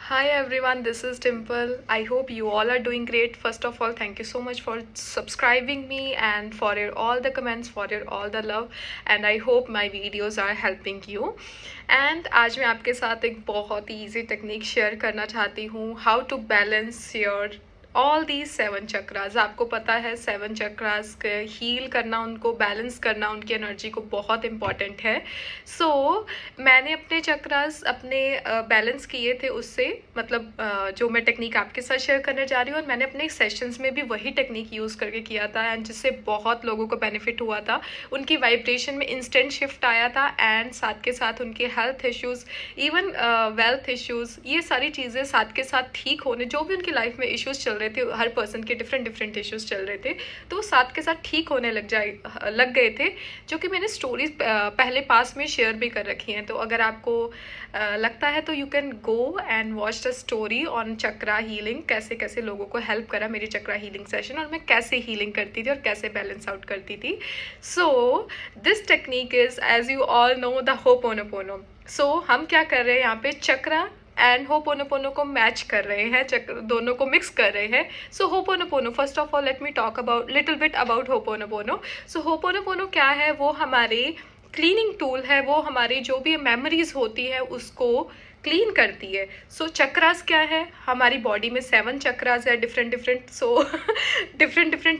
Hi everyone, this is Dimple. I hope you all are doing great. First of all, thank you so much for subscribing me and for your all the comments, for your all the love, and I hope my videos are helping you. And आज मैं आपके साथ एक बहुत ही easy technique share करना चाहती हूँ, how to balance your all the 7 chakras. आपको पता है 7 चक्रास के हील करना, उनको बैलेंस करना, उनकी एनर्जी को बहुत इम्पॉर्टेंट है। मैंने अपने चक्रास अपने बैलेंस किए थे उससे, मतलब जो मैं टेक्निक आपके साथ शेयर करने जा रही हूँ, और मैंने अपने सेशंस में भी वही टेक्निक यूज़ करके किया था एंड जिससे बहुत लोगों को बेनिफिट हुआ था। उनकी वाइब्रेशन में इंस्टेंट शिफ्ट आया था एंड साथ के साथ उनके health issues, even wealth issues, ये सारी चीज़ें साथ के साथ ठीक होने, जो भी उनकी लाइफ में इश्यूज़ चल रहे थे, हर पर्सन के डिफरेंट इश्यूज चल रहे थे, तो वो साथ के साथ ठीक होने लग गए थे, जो कि मैंने स्टोरीज पहले पास में शेयर भी कर रखी हैं। तो अगर आपको लगता है तो you can go and watch the story on chakra healing, कैसे कैसे लोगों को हेल्प करा मेरी चक्रा हीलिंग सेशन, और मैं कैसे हीलिंग करती थी और कैसे बैलेंस आउट करती थी। So this technique is, as you all know, the ho'oponopono. So हम क्या कर रहे हैं यहाँ पे, चक्रा एंड होपोनोपोनो को मैच कर रहे हैं, दोनों को मिक्स कर रहे हैं। So ho'oponopono, first of all let me talk about little bit about ho'oponopono. So ho'oponopono क्या है, वो हमारे क्लीनिंग टूल है, वो हमारी जो भी मेमोरीज होती है उसको क्लीन करती है। सो चक्रास क्या है, हमारी बॉडी में 7 चक्रास है, डिफरेंट डिफरेंट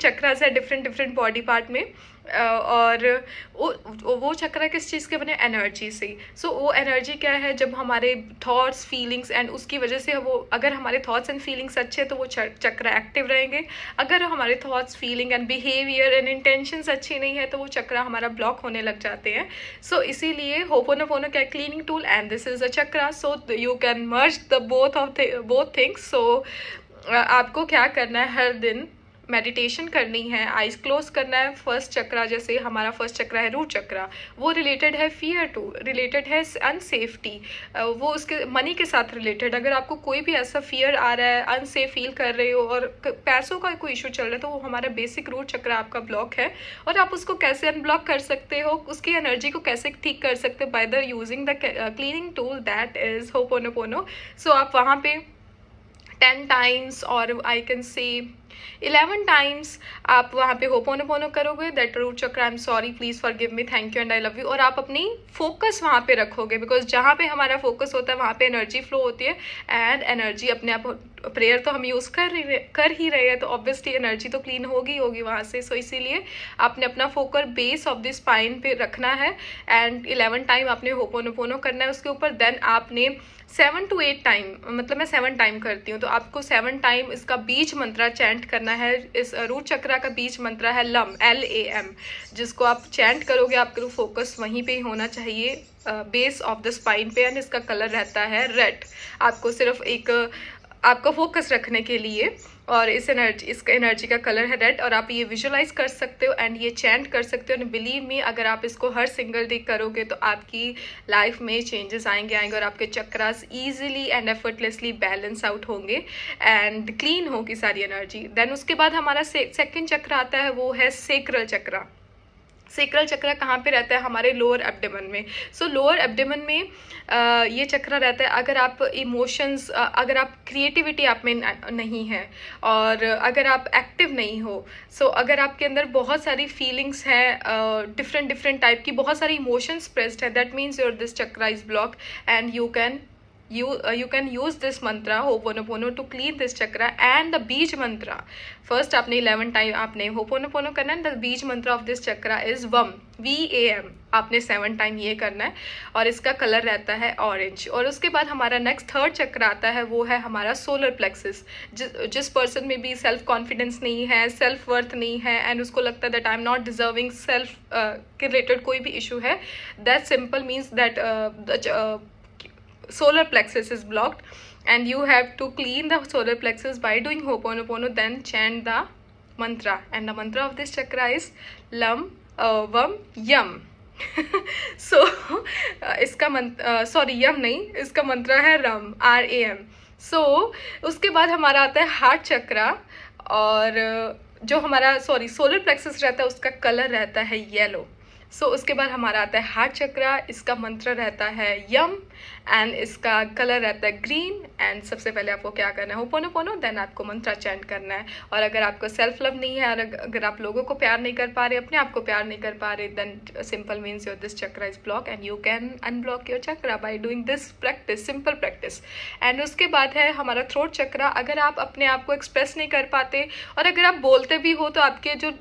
चक्रास है डिफरेंट बॉडी पार्ट में। और वो चक्रा किस चीज़ के बने, एनर्जी से। सो वो एनर्जी क्या है, जब हमारे थॉट्स, फीलिंग्स एंड उसकी वजह से वो, अगर हमारे थॉट्स एंड फीलिंग्स अच्छे तो वो चक्रा एक्टिव रहेंगे। अगर हमारे thoughts, feeling and behaviour and intentions अच्छी नहीं है तो वो चक्रा हमारा ब्लॉक होने लग जाते हैं। सो इसीलिए होपोनोपोनो क्या, cleaning tool and this is a chakra. So you can merge the both things. So आपको क्या करना है, हर दिन मेडिटेशन करनी है, आइज क्लोज करना है। फर्स्ट चक्रा, जैसे हमारा फर्स्ट चक्रा है रूट चक्रा, वो रिलेटेड है फियर टू, रिलेटेड है अनसेफ्टी, वो उसके मनी के साथ रिलेटेड। अगर आपको कोई भी ऐसा फियर आ रहा है, अनसेफ फील कर रहे हो और पैसों का कोई इशू चल रहा है, तो वो हमारा बेसिक रूट चक्रा आपका ब्लॉक है। और आप उसको कैसे अनब्लॉक कर सकते हो, उसकी एनर्जी को कैसे ठीक कर सकते हो, by the using the cleaning tool that is ho'oponopono. So आप वहाँ पे 10 टाइम्स और आई कैन से 11 टाइम्स आप वहाँ पे होपोनोपोनो करोगे, दैट रूट चक्र, I am sorry, please forgive me, thank you and I love you. और आप अपनी फोकस वहाँ पे रखोगे, बिकॉज जहाँ पे हमारा फोकस होता है वहाँ पे एनर्जी फ्लो होती है एंड एनर्जी अपने आप, प्रेयर तो हम यूज़ कर ही रहे हैं, तो ऑब्वियसली एनर्जी तो क्लीन होगी वहाँ से। सो इसीलिए आपने अपना focus base of the spine पे रखना है एंड 11 टाइम आपने होपोनोपोनो करना है उसके ऊपर। देन आपने 7 to 8 टाइम, मतलब मैं 7 टाइम करती हूँ, तो आपको 7 टाइम इसका बीज मंत्रा चैंट करना है। इस रूट चक्रा का बीज मंत्रा है लम, LAM, जिसको आप चैंट करोगे, आपका फोकस वहीं पे ही होना चाहिए, बेस ऑफ द स्पाइन पे, एंड इसका कलर रहता है रेड। आपको सिर्फ एक आपका फोकस रखने के लिए, और इसका एनर्जी का कलर है रेड, और आप ये विजुअलाइज कर सकते हो एंड ये चैंट कर सकते हो। एंड बिलीव मी, अगर आप इसको हर सिंगल डे करोगे तो आपकी लाइफ में चेंजेस आएंगे और आपके chakras easily and effortlessly balance out होंगे एंड क्लीन होगी सारी एनर्जी। देन उसके बाद हमारा सेकेंड चक्र आता है, वो है सेक्रल चक्रा। सेक्रल चक्र कहाँ पे रहता है, हमारे लोअर एब्डोमेन में। सो लोअर एब्डोमेन में ये चक्र रहता है। अगर आप इमोशंस, अगर आप क्रिएटिविटी आप में नहीं है, और अगर आप एक्टिव नहीं हो, सो अगर आपके अंदर बहुत सारी फीलिंग्स हैं, डिफरेंट टाइप की बहुत सारी इमोशंस प्रेस्ड है, that means your this chakra is block and you can use this mantra hoponopono to clean this chakra and the beej mantra. First आपने 11 टाइम आपने hoponopono करना है, the beej mantra of this chakra is VAM, आपने 7 time ये करना है, और इसका कलर रहता है ऑरेंज। और उसके बाद हमारा नेक्स्ट थर्ड चक्र आता है, वो है हमारा सोलर प्लेक्सिस। जिस पर्सन में भी सेल्फ कॉन्फिडेंस नहीं है, सेल्फ वर्थ नहीं है एंड उसको लगता है that I am not deserving, self के रिलेटेड कोई भी इशू है, that simple means that solar plexus is blocked and you have to clean the solar plexus by doing hoponopono, then chant the mantra, and the mantra of this chakra is lam vam yam. So इसका sorry यम नहीं, इसका मंत्र है रम, RAM. So उसके बाद हमारा आता है हार्ट चक्रा, और जो हमारा सोलर प्लेक्सस रहता है उसका कलर रहता है येलो। उसके बाद हमारा आता है हार्ट चक्रा, इसका मंत्र रहता है यम एंड इसका कलर रहता है ग्रीन। एंड सबसे पहले आपको क्या करना है, होपोनोपोनो, देन आपको मंत्रा चैंट करना है। और अगर आपको सेल्फ लव नहीं है और अगर आप लोगों को प्यार नहीं कर पा रहे, अपने आप को प्यार नहीं कर पा रहे, then simple means your this chakra is block and you can unblock your chakra by doing this practice, simple practice. And उसके बाद है हमारा थ्रोट चक्रा। अगर आप अपने आप को एक्सप्रेस नहीं कर पाते और अगर आप बोलते भी हो तो आपके जो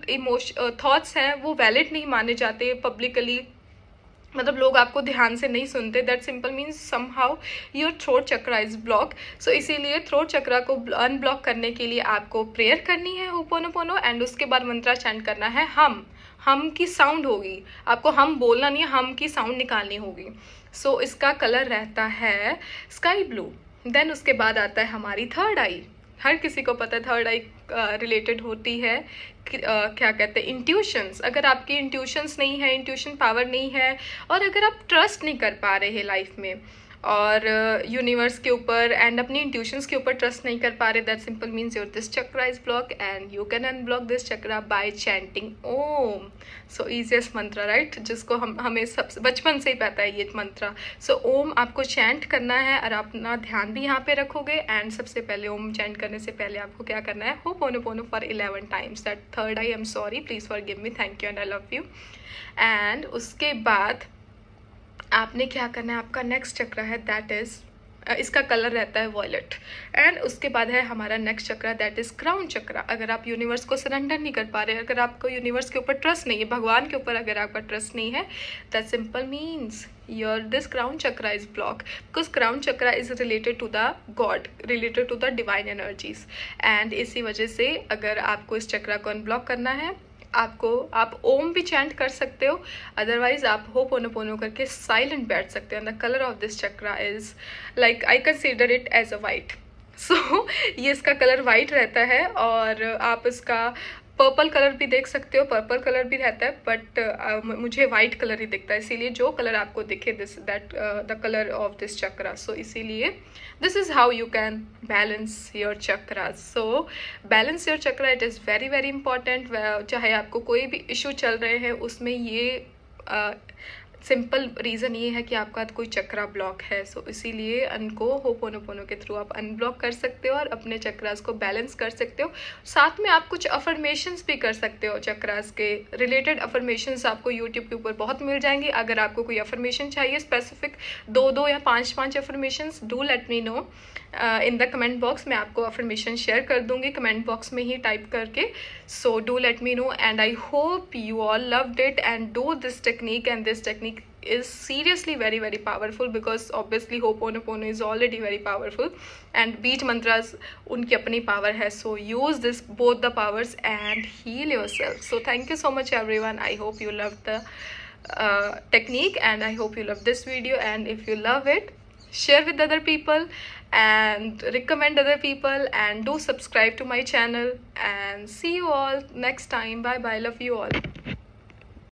थॉट्स हैं वो वैलिड नहीं माने जाते पब्लिकली, मतलब लोग आपको ध्यान से नहीं सुनते, that simple means somehow your throat chakra is block. So इसीलिए थ्रोट चक्रा को अनब्लॉक करने के लिए आपको प्रेयर करनी है होपोनोपोनो, एंड उसके बाद मंत्रा चैंट करना है हम की साउंड होगी, आपको हम बोलना नहीं है, हम की साउंड निकालनी होगी। सो इसका कलर रहता है स्काई ब्लू। देन उसके बाद आता है हमारी थर्ड आई। हर किसी को पता है थर्ड आई रिलेटेड होती है क्या कहते हैं, इंट्यूशंस। अगर आपकी इंट्यूशंस नहीं है, इंट्यूशन पावर नहीं है, और अगर आप ट्रस्ट नहीं कर पा रहे हैं लाइफ में और यूनिवर्स के ऊपर एंड अपनी इंट्यूशंस के ऊपर ट्रस्ट नहीं कर पा रहे, that simple means your this chakra is block and you can unblock this chakra by chanting Om. So easiest mantra, right, जिसको हमें सब बचपन से ही पता है ये मंत्र। सो ओम आपको चैंट करना है और अपना ध्यान भी यहाँ पे रखोगे। एंड सबसे पहले ओम चैंट करने से पहले आपको क्या करना है, ho'oponopono for 11 times, that third I am sorry, please forgive me, thank you and I love you. And उसके बाद आपने क्या करना है, आपका नेक्स्ट चक्र है दैट इज इसका कलर रहता है वॉयलेट। एंड उसके बाद है हमारा नेक्स्ट चक्र दैट इज क्राउन चक्र। अगर आप यूनिवर्स को सरेंडर नहीं कर पा रहे, अगर आपको यूनिवर्स के ऊपर ट्रस्ट नहीं है, भगवान के ऊपर अगर आपका ट्रस्ट नहीं है, that simple means your this crown chakra is block, because crown chakra is related to the god, related to the divine energies. And इसी वजह से अगर आपको इस चक्र को अनब्लॉक करना है, आप ओम भी चैंट कर सकते हो, अदरवाइज आप होपोनोपोनो करके साइलेंट बैठ सकते हो। And the colour of this chakra is like I consider it as a white. So ये इसका कलर वाइट रहता है और आप इसका पर्पल कलर भी देख सकते हो, पर्पल कलर भी रहता है, बट मुझे वाइट कलर ही दिखता है, इसीलिए जो कलर आपको दिखे this that the colour of this chakra. So इसीलिए this is how you can balance your chakra. So balance your chakra, it is very very important. चाहे आपको कोई भी इशू चल रहे हैं उसमें ये सिंपल रीज़न ये है कि आपका कोई चक्रा ब्लॉक है। सो इसीलिए उनको होपोनोपोनो के थ्रू आप अनब्लॉक कर सकते हो और अपने चक्रास को बैलेंस कर सकते हो। साथ में आप कुछ अफर्मेशंस भी कर सकते हो, चक्रास के रिलेटेड अफर्मेशंस आपको यूट्यूब के ऊपर बहुत मिल जाएंगी। अगर आपको कोई अफर्मेशन चाहिए स्पेसिफिक 2 या 5 affirmations, do let me know in the comment box. मैं आपको अफर्मेशन शेयर कर दूंगी कमेंट बॉक्स में ही टाइप करके। So do let me know and I hope you all loved it and do this technique, and this technique is seriously very very powerful because obviously Ho'oponopono is already very powerful and beach mantras unki apni power hai, so use this both the powers and heal yourself. So thank you so much everyone. I hope you loved the technique and I hope you love this video, and if you love it, share with other people and recommend other people and do subscribe to my channel, and see you all next time. Bye bye, love you all.